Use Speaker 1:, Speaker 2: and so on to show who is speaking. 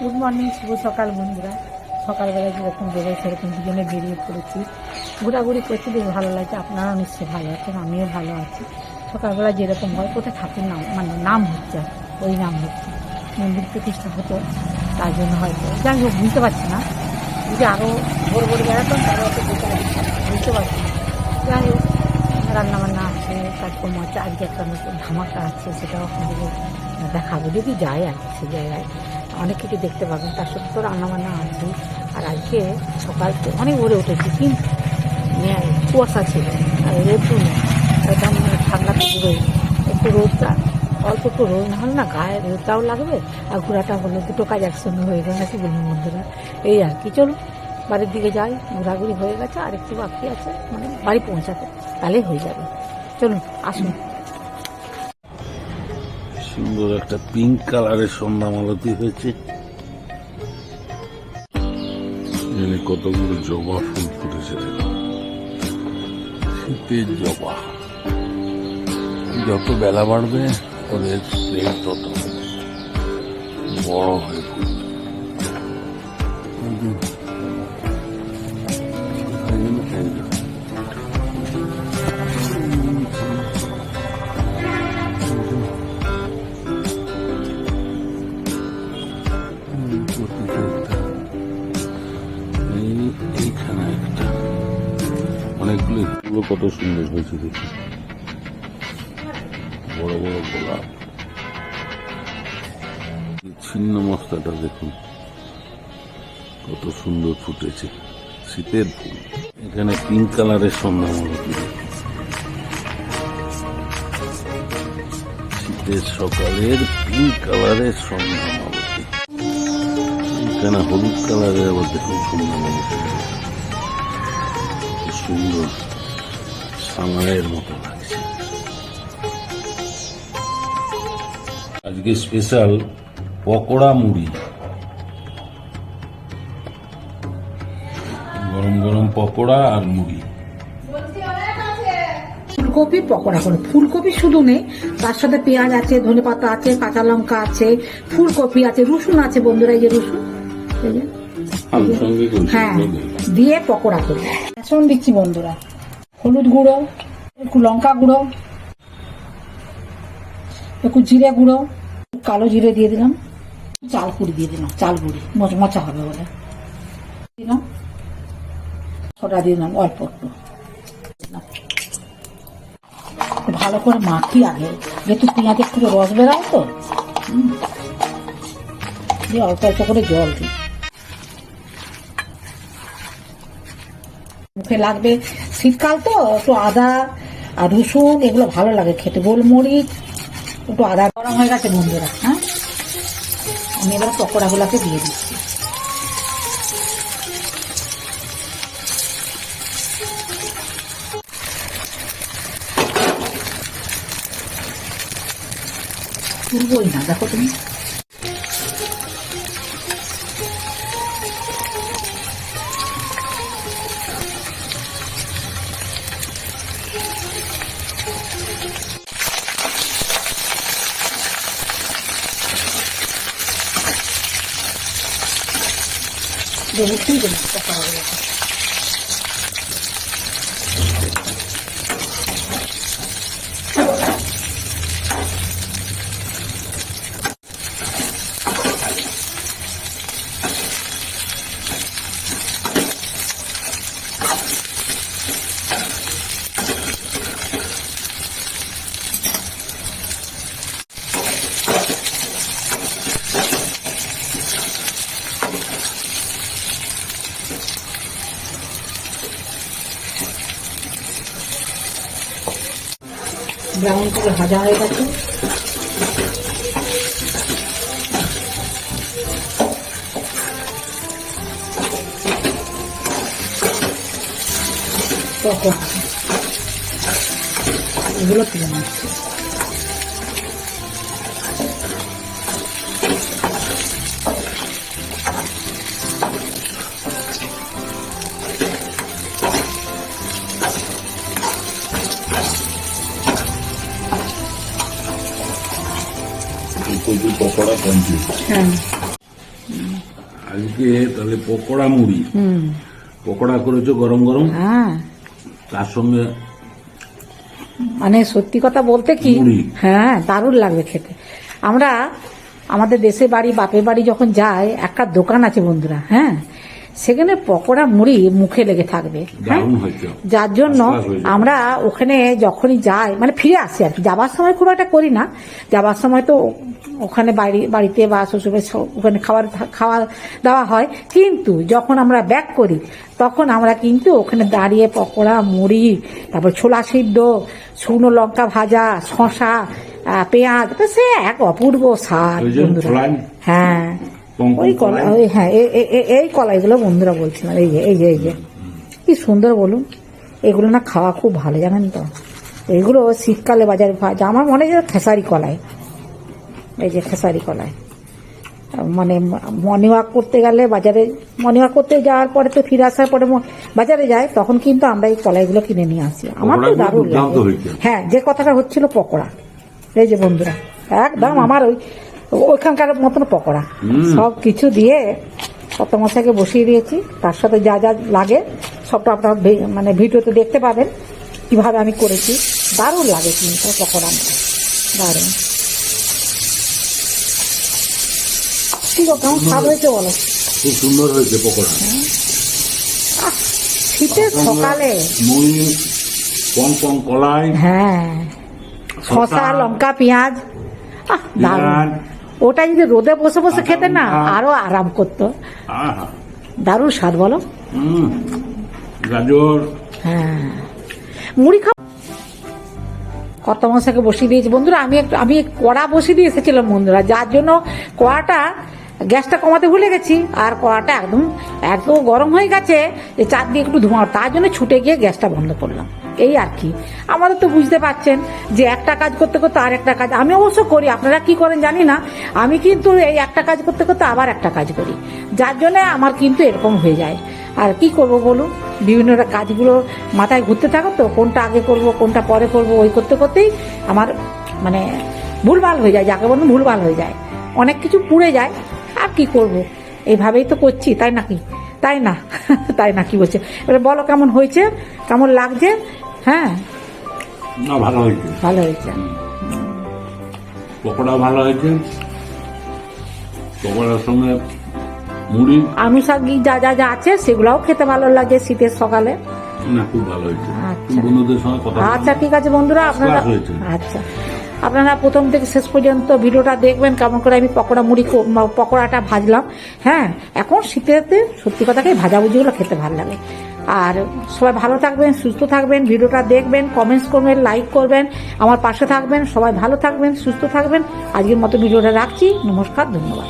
Speaker 1: Good morning, শুভ সকাল বন্ধুরা। সকালবেলা যেরকম বেরোয় সেরকম দুজনে বেরিয়ে পড়েছি, ঘোরাঘুরি করছি, বেশ ভালো লাগছে। আপনারাও নিশ্চয়ই ভালো আছেন, আমিও ভালো আছি। সকালবেলা যেরকম হয়, কোথায় ঠাকুর নাম মানে নাম হচ্ছে, ওই নাম হচ্ছে, মন্দির প্রতিষ্ঠা হতো, তার জন্য হয়তো যাই হোক বুঝতে পারছি না। যদি আরও ভোর ভোর বেড়াতাম তাহলে হয়তো বুঝতে পারছি না। যাই হোক, রান্নাবান্না আছে, কাজকর্ম আছে, আজকে একটা নতুন ধামাকা আছে, সেটাও আপনাদের দেখাবো যদি যাই আর সে জায়গায় অনেক কিছু দেখতে পাবেন। তার সত্ত্বেও তো রান্নাবান্না আছে। আর আজকে সকাল অনেক ভোরে উঠেছি, কিন্তু কুয়াশা ছিল আর রোদ্দু নেই, একদম ঠান্ডা পুরোই। একটু রোদটা অল্প একটু রোদ না হলে না গায়ে রোদটাও লাগবে আর ঘোরাটা হলো, দুটো কাজ একসঙ্গে হয়ে গেল নাকি বলুন বন্ধুরা। এই আর কি, চলুন বাড়ির দিকে যাই। ঘোরাঘুরি হয়ে গেছে, আর একটু বাকি আছে, মানে বাড়ি পৌঁছাতে, তাহলেই হয়ে যাবে। চলুন আসুন।
Speaker 2: সুন্দর একটা পিঙ্ক কালারের সন্ধ্যা মালতি হয়েছে, কতগুলো জবা ফুল ফুটেছে, শীতের জবা। যত বেলা বাড়বে ওদের প্লেট তত বড় হয়ে পড়বে। এইখানে একটা অনেকগুলো ফুল কত সুন্দর হয়েছে দেখি, বড় বড় গোলাপ। ছিন্ন মস্তাটা দেখুন কত সুন্দর ফুটেছে, শীতের ফুল। এখানে পিঙ্ক কালারের সন্ধ্যা মালতি, শীতের সকালের পিঙ্ক কালারের সন্ধ্যা মালতি। এখানে হলুদ কালারের আবার দেখুন সন্ধ্যা মালতি, সুন্দর সামায়ের মতো লাগছে। আজকে স্পেশাল পকোড়া মুড়ি, গরম গরম পকোড়া আর মুড়ি।
Speaker 1: ফুলকপি পকোড়া করে, ফুলকপি শুধু নেই, তার সাথে পেঁয়াজ আছে, ধনেপাতা আছে, কাঁচা লঙ্কা আছে, ফুলকপি আছে, রসুন আছে বন্ধুরা, এই যে রসুন, হ্যাঁ, দিয়ে পকোড়া করি। বেসন দিচ্ছি বন্ধুরা, হলুদ গুঁড়ো, একটু লঙ্কা গুঁড়ো, একটু জিরে গুঁড়ো, কালো জিরে দিয়ে দিলাম, চাল গুঁড়ি দিয়ে দিলাম, চাল গুঁড়ি মচমচা হবে বলে দিলাম, সোডা দিয়ে দিলাম অল্প একটু। ভালো করে মাখি আগে, যেহেতু পেঁয়াজের থেকে রস বেরায় তো, দিয়ে অল্প অল্প করে জল দিই। মুখে লাগবে, শীতকাল তো, একটু আদা আর রসুন এগুলো ভালো লাগে খেতে, গোলমরিচ, একটু আদা। গরম হয়ে গেছে বন্ধুরা, হ্যাঁ, আমি এবার পকোড়াগুলোকে দিয়ে দিচ্ছি। তুলবই না, দেখো তুমি। দেখুন পকোড়াগুলো ব্রাউন করে ভাজা হয়ে গেছে। এগুলো তুলে নিচ্ছি।
Speaker 2: ফুলকপি পকোড়া কমপ্লিট।
Speaker 1: হ্যাঁ
Speaker 2: আজকে তাহলে পকোড়া মুড়ি,
Speaker 1: হুম,
Speaker 2: পকোড়া করেছো গরম গরম,
Speaker 1: হ্যাঁ
Speaker 2: তার সঙ্গে
Speaker 1: মানে সত্যি কথা বলতে কি,
Speaker 2: মুড়ি।
Speaker 1: হ্যাঁ দারুণ লাগবে খেতে। আমরা আমাদের দেশের বাড়ি বাপের বাড়ি যখন যাই, একটা দোকান আছে বন্ধুরা, হ্যাঁ সেখানে পকোড়া মুড়ি মুখে লেগে থাকবে, হ্যাঁ
Speaker 2: দারুণ হয়েছে।
Speaker 1: যার জন্য
Speaker 2: First class হয়েছে।
Speaker 1: আমরা ওখানে যখনই যাই মানে ফিরে আসি আর কি, যাবার সময় খুব একটা করি না, যাবার সময় তো ওখানে বাড়িতে বা শ্বশুরের ওখানে খাওয়া দাওয়া হয়, কিন্তু যখন আমরা ব্যাক করি তখন আমরা কিন্তু ওখানে দাঁড়িয়ে পকোড়া মুড়ি, তারপর ছোলা সিদ্ধ, শুকনো লঙ্কা ভাজা, শশা, পেঁয়াজ, তো সে এক অপূর্ব স্বাদ
Speaker 2: ওই যে
Speaker 1: বন্ধুরা।
Speaker 2: কলাই,
Speaker 1: হ্যাঁ
Speaker 2: পঙ্কজ
Speaker 1: ওই কলাই,
Speaker 2: কলাই।
Speaker 1: ওই হ্যাঁ এই কলাইগুলো বন্ধুরা বলছিলাম, এই যে কি সুন্দর বলুন, এগুলো না খাওয়া খুব ভালো জানেন তো, এগুলো শীতকালে বাজারে পাওয়া যায়। আমার মনে হয় খেসারি কলাই, এই যে খেসারি কলাই, মানে মর্নিং ওয়াক করতে গেলে বাজারে, মর্নিং ওয়াক করতে যাওয়ার পরে তো ফিরে আসার পরে বাজারে যাই, তখন কিন্তু আমরা এই কলাইগুলো কিনে নিয়ে আসি। আমার তো
Speaker 2: পকোড়াগুলো
Speaker 1: দারুণ
Speaker 2: দুর্দান্ত
Speaker 1: লাগে।
Speaker 2: হয়েছে।
Speaker 1: হ্যাঁ যে কথাটা হচ্ছিল পকোড়া, এই যে বন্ধুরা একদম আমার ওইখানকার মতন পকোড়া, সব কিছু দিয়ে কত মশাইকে বসিয়ে দিয়েছি, তার সাথে যা যা লাগে সবটা আপনার মানে ভিডিওতে দেখতে পাবেন কিভাবে আমি করেছি। দারুণ লাগে কিন্তু পকোড়া আমাকে, দারুণ। ঠিক আছে, কেমন স্বাদ হয়েছে বলো?
Speaker 2: খুব সুন্দর হয়েছে পকোড়া।
Speaker 1: আহ, শীতের সকালে,
Speaker 2: মুড়ি, পং কলাই,
Speaker 1: হ্যাঁ শসা, লঙ্কা, পেঁয়াজ, দারুণ।
Speaker 2: পেঁয়াজ,
Speaker 1: ওটা যদি রোদে বসে বসে খেতে না
Speaker 2: কাঁচা লঙ্কা।
Speaker 1: আরো আরাম করতো,
Speaker 2: আহা,
Speaker 1: দারুণ স্বাদ বলো।
Speaker 2: গাজর,
Speaker 1: হ্যাঁ মুড়ি খাও। কত মশাকে বসিয়ে দিয়েছি বন্ধুরা, আমি কড়া বসিয়ে দিয়ে এসেছিলাম বন্ধুরা, যার জন্য কড়াটা গ্যাসটা কমাতে ভুলে গেছি, আর কড়াটা একদম এত গরম হয়ে গেছে যে চার দিয়ে একটু ধোঁয়া, তার জন্য ছুটে গিয়ে গ্যাসটা বন্ধ করলাম। এই আর কি, আমাদের তো বুঝতে পারছেন যে একটা কাজ করতে করতে আর একটা কাজ, আমি অবশ্য করি, আপনারা কি করেন জানি না, আমি কিন্তু এই একটা কাজ করতে করতে আবার একটা কাজ করি, যার জন্য আমার কিন্তু এরকম হয়ে যায়। আর কি করব বলুন, বিভিন্ন কাজগুলো মাথায় ঘুরতে থাকো তো, কোনটা আগে করব কোনটা পরে করব, ওই করতে করতেই আমার মানে ভুলভাল হয়ে যায়, যাকে বলুন ভুলভাল হয়ে যায়, অনেক কিছু পুড়ে যায়। আর কি করব, এইভাবেই তো করছি, তাই নাকি, তাই না? তাই না, কি বলছে এবারে বলো, কেমন হয়েছে, কেমন লাগছে? হ্যাঁ
Speaker 2: না ভালো হয়েছে,
Speaker 1: ভালো হয়েছে।
Speaker 2: পকোড়া ভালো হয়েছে, পকোড়ার সঙ্গে মুড়ি,
Speaker 1: আমিষ শাকি যা যা যা আছে সেগুলোও খেতে ভালো লাগে শীতের সকালে।
Speaker 2: না খুব ভালো হয়েছে।
Speaker 1: আচ্ছা।
Speaker 2: বন্ধুদের সঙ্গে কথা
Speaker 1: আচ্ছা ঠিক আছে বন্ধুরা, আপনারা
Speaker 2: class হয়েছে।
Speaker 1: আচ্ছা আপনারা প্রথম থেকে শেষ পর্যন্ত ভিডিওটা দেখবেন, কেমন করে আমি পকোড়াটা ভাজলাম। হ্যাঁ এখন শীতেতে সত্যি কথাটাই ভাজাভুজিগুলো খেতে ভালো লাগে। আর সবাই ভালো থাকবেন, সুস্থ থাকবেন, ভিডিওটা দেখবেন, কমেন্টস করবেন, লাইক করবেন, আমার পাশে থাকবেন, সবাই ভালো থাকবেন, সুস্থ থাকবেন। আজকের মতো ভিডিওটা রাখছি, নমস্কার, ধন্যবাদ।